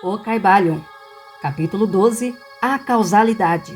O Caibalion. Capítulo 12. A causalidade.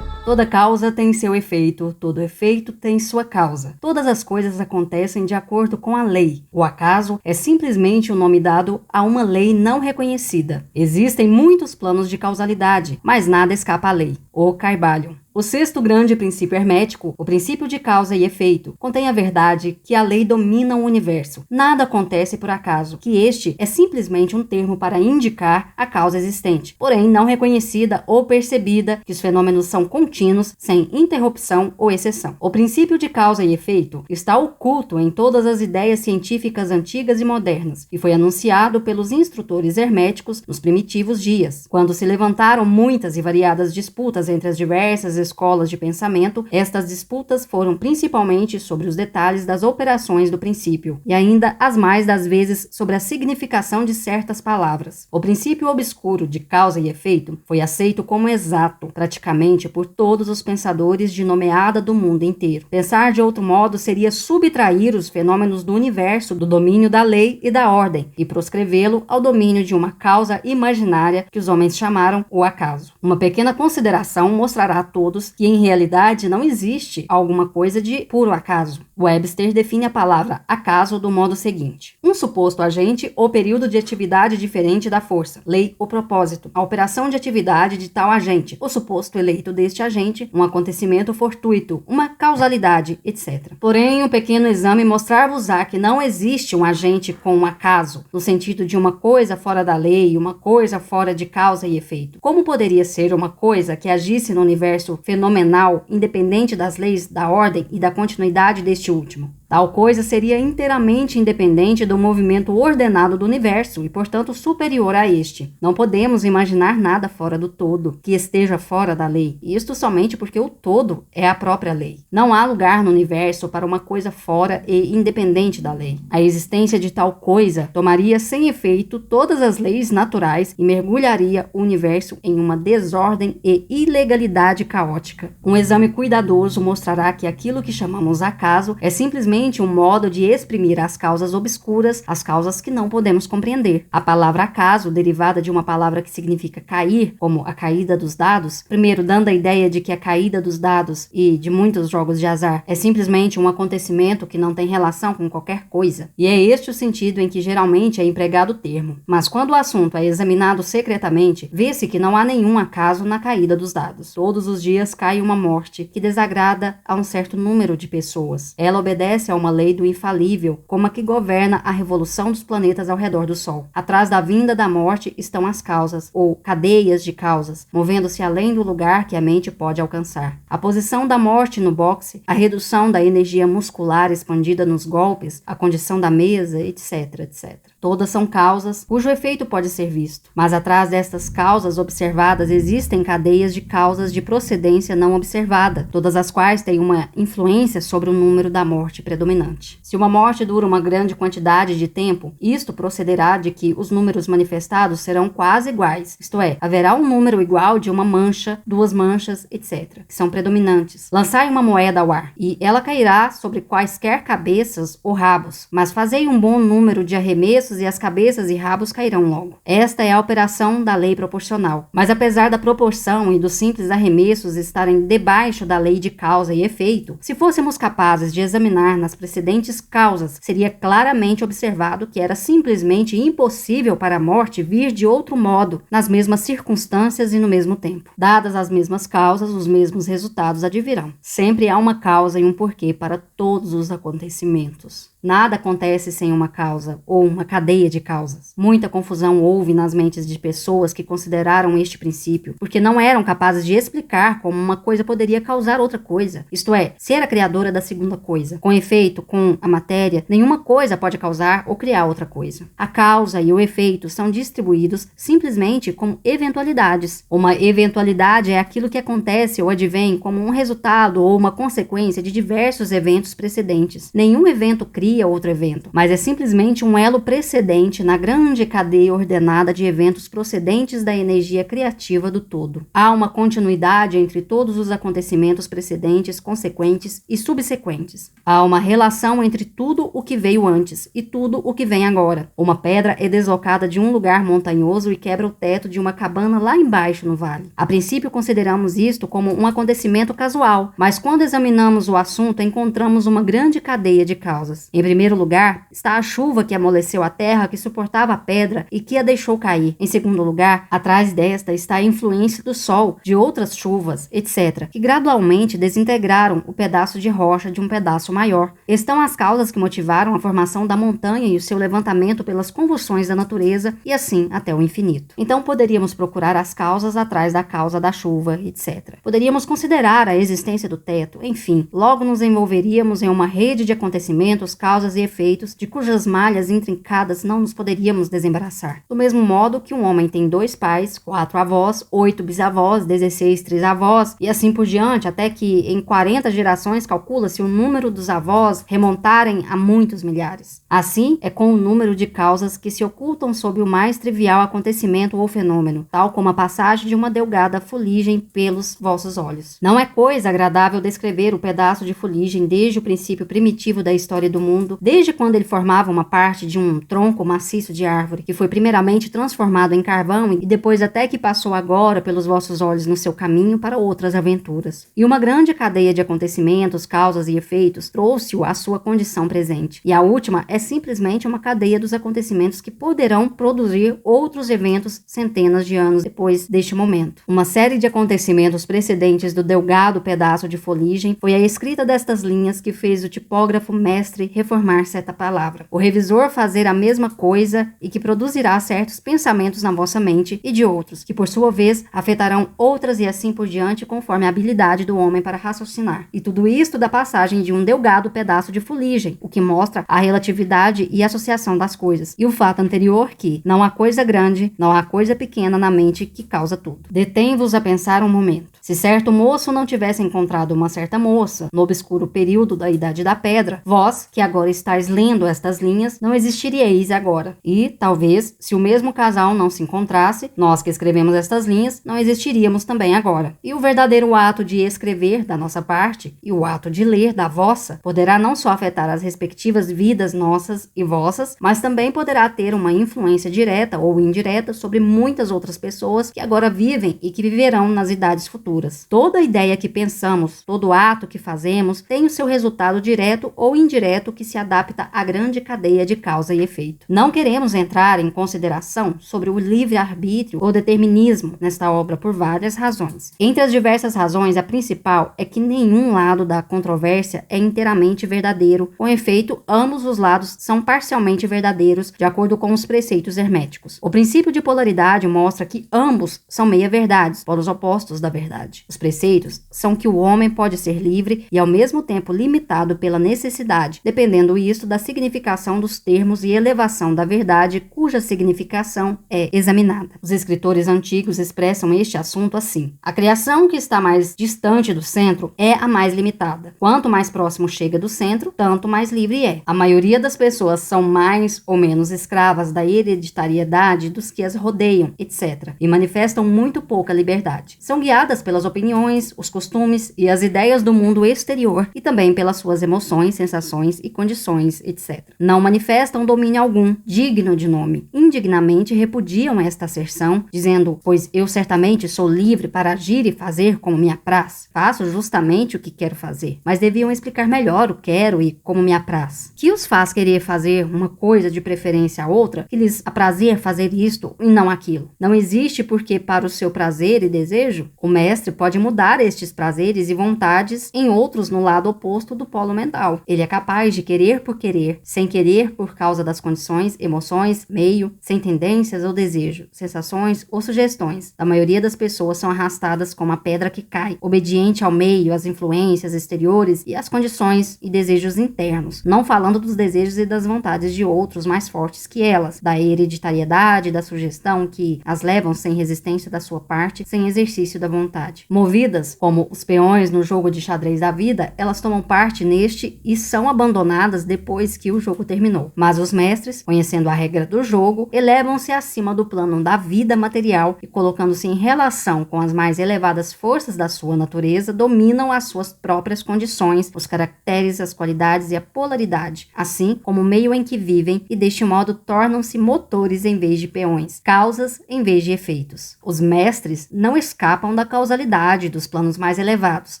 Toda causa tem seu efeito, todo efeito tem sua causa. Todas as coisas acontecem de acordo com a lei. O acaso é simplesmente o nome dado a uma lei não reconhecida. Existem muitos planos de causalidade, mas nada escapa à lei. O Caibalion. O sexto grande princípio hermético, o princípio de causa e efeito, contém a verdade que a lei domina o universo. Nada acontece por acaso, que este é simplesmente um termo para indicar a causa existente, porém não reconhecida ou percebida, que os fenômenos são contínuos, sem interrupção ou exceção. O princípio de causa e efeito está oculto em todas as ideias científicas antigas e modernas, e foi anunciado pelos instrutores herméticos nos primitivos dias. Quando se levantaram muitas e variadas disputas entre as diversas escolas de pensamento, estas disputas foram principalmente sobre os detalhes das operações do princípio, e ainda as mais das vezes sobre a significação de certas palavras. O princípio obscuro de causa e efeito foi aceito como exato, praticamente por todos os pensadores de nomeada do mundo inteiro. Pensar de outro modo seria subtrair os fenômenos do universo do domínio da lei e da ordem, e proscrevê-lo ao domínio de uma causa imaginária que os homens chamaram o acaso. Uma pequena consideração mostrará a todos que em realidade não existe alguma coisa de puro acaso. Webster define a palavra acaso do modo seguinte: um suposto agente ou período de atividade diferente da força, lei ou propósito, a operação de atividade de tal agente, o suposto eleito deste agente, um acontecimento fortuito, uma causalidade, etc. Porém, um pequeno exame mostrar-vos-á que não existe um agente com um acaso, no sentido de uma coisa fora da lei, uma coisa fora de causa e efeito. Como poderia ser uma coisa que agisse no universo fenomenal, independente das leis da ordem e da continuidade deste último? Tal coisa seria inteiramente independente do movimento ordenado do universo e, portanto, superior a este. Não podemos imaginar nada fora do todo, que esteja fora da lei. Isto somente porque o todo é a própria lei. Não há lugar no universo para uma coisa fora e independente da lei. A existência de tal coisa tomaria sem efeito todas as leis naturais e mergulharia o universo em uma desordem e ilegalidade caótica. Um exame cuidadoso mostrará que aquilo que chamamos acaso é simplesmente um modo de exprimir as causas obscuras, as causas que não podemos compreender. A palavra acaso, derivada de uma palavra que significa cair, como a caída dos dados, primeiro dando a ideia de que a caída dos dados e de muitos jogos de azar é simplesmente um acontecimento que não tem relação com qualquer coisa, e é este o sentido em que geralmente é empregado o termo. Mas quando o assunto é examinado secretamente, vê-se que não há nenhum acaso na caída dos dados. Todos os dias cai uma morte que desagrada a um certo número de pessoas. Ela obedece a uma lei do infalível, como a que governa a revolução dos planetas ao redor do Sol. Atrás da vinda da morte estão as causas, ou cadeias de causas, movendo-se além do lugar que a mente pode alcançar. A posição da morte no boxe, a redução da energia muscular expandida nos golpes, a condição da mesa, etc, etc. Todas são causas cujo efeito pode ser visto, mas atrás destas causas observadas existem cadeias de causas de procedência não observada, todas as quais têm uma influência sobre o número da morte predominante. Se uma morte dura uma grande quantidade de tempo, isto procederá de que os números manifestados serão quase iguais, isto é, haverá um número igual de uma mancha, duas manchas, etc., que são predominantes. Lançai uma moeda ao ar, e ela cairá sobre quaisquer cabeças ou rabos, mas fazei um bom número de arremessos e as cabeças e rabos cairão logo. Esta é a operação da lei proporcional. Mas apesar da proporção e dos simples arremessos estarem debaixo da lei de causa e efeito, se fôssemos capazes de examinar nas precedentes causas, seria claramente observado que era simplesmente impossível para a morte vir de outro modo, nas mesmas circunstâncias e no mesmo tempo. Dadas as mesmas causas, os mesmos resultados advirão. Sempre há uma causa e um porquê para todos os acontecimentos. Nada acontece sem uma causa ou uma cadeia de causas. Muita confusão houve nas mentes de pessoas que consideraram este princípio, porque não eram capazes de explicar como uma coisa poderia causar outra coisa, isto é, ser a criadora da segunda coisa. Com efeito, com a matéria, nenhuma coisa pode causar ou criar outra coisa. A causa e o efeito são distribuídos simplesmente como eventualidades. Uma eventualidade é aquilo que acontece ou advém como um resultado ou uma consequência de diversos eventos precedentes. Nenhum evento cria seria outro evento, mas é simplesmente um elo precedente na grande cadeia ordenada de eventos procedentes da energia criativa do todo. Há uma continuidade entre todos os acontecimentos precedentes, consequentes e subsequentes. Há uma relação entre tudo o que veio antes e tudo o que vem agora. Uma pedra é deslocada de um lugar montanhoso e quebra o teto de uma cabana lá embaixo no vale. A princípio consideramos isto como um acontecimento casual, mas quando examinamos o assunto encontramos uma grande cadeia de causas. Em primeiro lugar, está a chuva que amoleceu a terra que suportava a pedra e que a deixou cair. Em segundo lugar, atrás desta está a influência do sol, de outras chuvas, etc., que gradualmente desintegraram o pedaço de rocha de um pedaço maior. Estão as causas que motivaram a formação da montanha e o seu levantamento pelas convulsões da natureza e assim até o infinito. Então poderíamos procurar as causas atrás da causa da chuva, etc. Poderíamos considerar a existência do teto, enfim, logo nos envolveríamos em uma rede de acontecimentos, causas e efeitos de cujas malhas intrincadas não nos poderíamos desembaraçar. Do mesmo modo que um homem tem 2 pais, 4 avós, 8 bisavós, 16 trisavós e assim por diante, até que em 40 gerações calcula-se o número dos avós remontarem a muitos milhares. Assim é com o número de causas que se ocultam sob o mais trivial acontecimento ou fenômeno, tal como a passagem de uma delgada fuligem pelos vossos olhos. Não é coisa agradável descrever o pedaço de fuligem desde o princípio primitivo da história do mundo, desde quando ele formava uma parte de um tronco maciço de árvore, que foi primeiramente transformado em carvão e depois até que passou agora pelos vossos olhos no seu caminho para outras aventuras. E uma grande cadeia de acontecimentos, causas e efeitos trouxe-o à sua condição presente. E a última é simplesmente uma cadeia dos acontecimentos que poderão produzir outros eventos centenas de anos depois deste momento. Uma série de acontecimentos precedentes do delgado pedaço de fuligem foi a escrita destas linhas que fez o tipógrafo mestre reformar certa palavra, o revisor fazer a mesma coisa e que produzirá certos pensamentos na vossa mente e de outros, que por sua vez afetarão outras e assim por diante conforme a habilidade do homem para raciocinar. E tudo isto da passagem de um delgado pedaço de fuligem, o que mostra a relatividade e associação das coisas, e o fato anterior que não há coisa grande, não há coisa pequena na mente que causa tudo. Detém-vos a pensar um momento. Se certo moço não tivesse encontrado uma certa moça no obscuro período da Idade da Pedra, vós, que agora estáis lendo estas linhas, não existiríeis agora. E, talvez, se o mesmo casal não se encontrasse, nós que escrevemos estas linhas, não existiríamos também agora. E o verdadeiro ato de escrever da nossa parte e o ato de ler da vossa poderá não só afetar as respectivas vidas nossas e vossas, mas também poderá ter uma influência direta ou indireta sobre muitas outras pessoas que agora vivem e que viverão nas idades futuras. Toda ideia que pensamos, todo ato que fazemos, tem o seu resultado direto ou indireto que se adapta à grande cadeia de causa e efeito. Não queremos entrar em consideração sobre o livre-arbítrio ou determinismo nesta obra por várias razões. Entre as diversas razões, a principal é que nenhum lado da controvérsia é inteiramente verdadeiro. Com efeito, ambos os lados são parcialmente verdadeiros, de acordo com os preceitos herméticos. O princípio de polaridade mostra que ambos são meia-verdades, polos opostos da verdade. Os preceitos são que o homem pode ser livre e ao mesmo tempo limitado pela necessidade, dependendo isto da significação dos termos e elevação da verdade cuja significação é examinada. Os escritores antigos expressam este assunto assim: a criação que está mais distante do centro é a mais limitada. Quanto mais próximo chega do centro, tanto mais livre é. A maioria das pessoas são mais ou menos escravas da hereditariedade dos que as rodeiam, etc., e manifestam muito pouca liberdade. São guiadas pelas opiniões, os costumes e as ideias do mundo exterior e também pelas suas emoções, sensações e condições, etc. Não manifestam domínio algum, digno de nome. Indignamente repudiam esta asserção, dizendo: pois eu certamente sou livre para agir e fazer como me apraz. Faço justamente o que quero fazer. Mas deviam explicar melhor o quero e como me apraz. Que os faz querer fazer uma coisa de preferência a outra, que lhes aprazer fazer isto e não aquilo. Não existe porque para o seu prazer e desejo, o mestre pode mudar estes prazeres e vontades em outros no lado oposto do polo mental. Ele é capaz de querer por querer, sem querer por causa das condições, emoções, meio, sem tendências ou desejo, sensações ou sugestões. A maioria das pessoas são arrastadas como a pedra que cai, obediente ao meio, às influências exteriores e às condições e desejos internos, não falando dos desejos e das vontades de outros mais fortes que elas, da hereditariedade, da sugestão que as levam sem resistência da sua parte, sem exercício da vontade. Movidas, como os peões no jogo de xadrez da vida, elas tomam parte neste e são abandonadas abandonadas depois que o jogo terminou. Mas os mestres, conhecendo a regra do jogo, elevam-se acima do plano da vida material e, colocando-se em relação com as mais elevadas forças da sua natureza, dominam as suas próprias condições, os caracteres, as qualidades e a polaridade, assim como o meio em que vivem, e deste modo tornam-se motores em vez de peões, causas em vez de efeitos. Os mestres não escapam da causalidade dos planos mais elevados,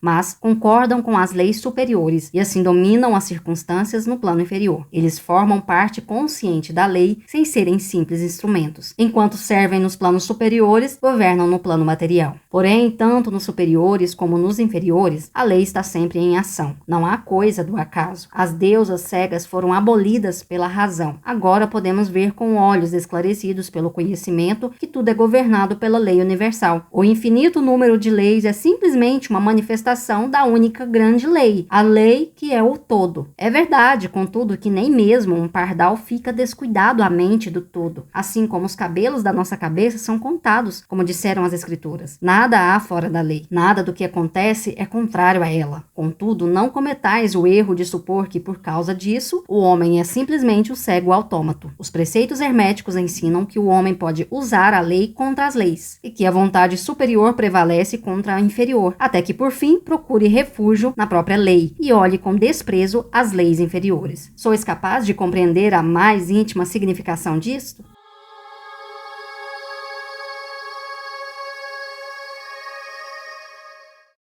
mas concordam com as leis superiores e assim dominam as circunstâncias no plano inferior. Eles formam parte consciente da lei sem serem simples instrumentos. Enquanto servem nos planos superiores, governam no plano material. Porém, tanto nos superiores como nos inferiores, a lei está sempre em ação. Não há coisa do acaso. As deusas cegas foram abolidas pela razão. Agora podemos ver com olhos esclarecidos pelo conhecimento que tudo é governado pela lei universal. O infinito número de leis é simplesmente uma manifestação da única grande lei, a lei que é o todo. É verdade, contudo, que nem mesmo um pardal fica descuidado à mente do todo, assim como os cabelos da nossa cabeça são contados, como disseram as escrituras. Nada há fora da lei, nada do que acontece é contrário a ela. Contudo, não cometais o erro de supor que, por causa disso, o homem é simplesmente o cego autômato. Os preceitos herméticos ensinam que o homem pode usar a lei contra as leis, e que a vontade superior prevalece contra a inferior, até que, por fim, procure refúgio na própria lei e olhe com desprezo as leis inferiores. Sois capaz de compreender a mais íntima significação disto?